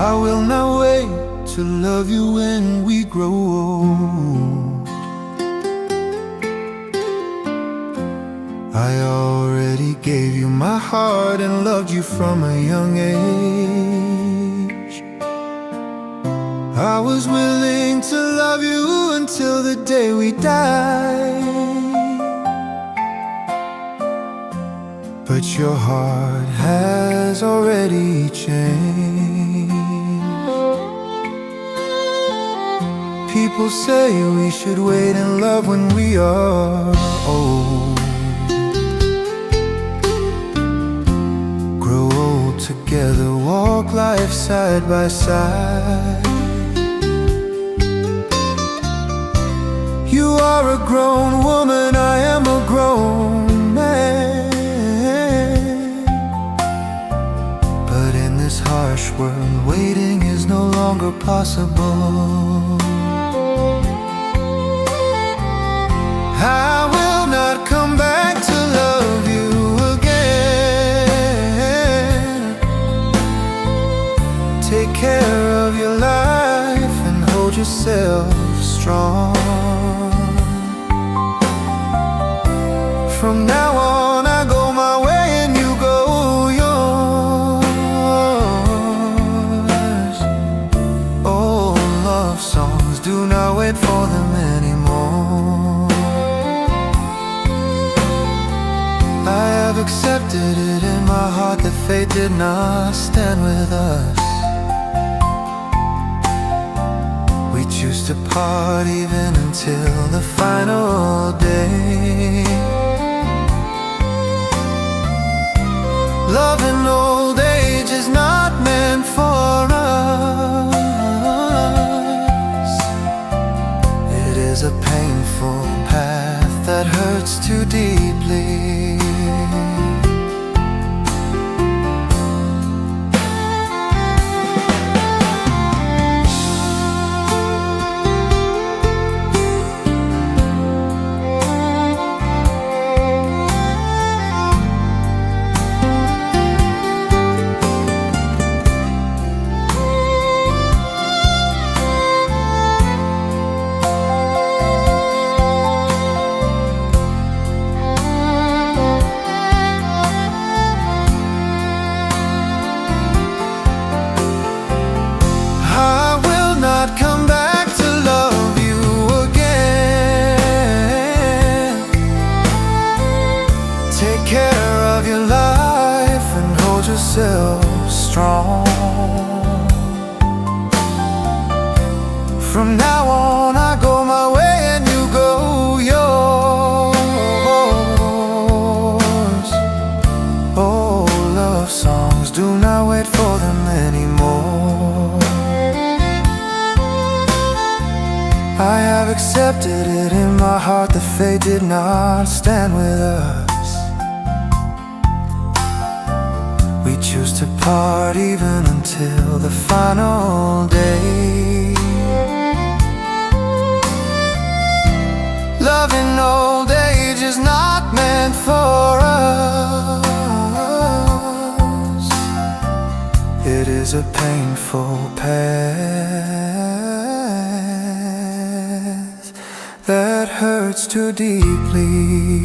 I will not wait to love you when we grow old. I already gave you my heart and loved you from a young age. I was willing to love you until the day we die. But your heart has already changed. People say we should wait and love when we are old. Grow old together, walk life side by side. You are a grown woman, I am a grown man. But in this harsh world, waiting is no longer possible. I will not come back to love you again. Take care of your life and hold yourself strong. From now on I go my way and you go yours. Oh, love songs, do not wait for them anymore. I have accepted it in my heart that fate did not stand with us. We choose to part even until the final day. Love in old age is not meant for us. It is a painful path that hurts too deeply. Come back to love you again. Take care of your life and hold yourself strong. From now on I go my way and you go yours. Oh, love songs, do not wait for them anymore. I have accepted it in my heart that fate did not stand with us. We choose to part even until the final day. Love in old age is not meant for us. It is a painful path that hurts too deeply.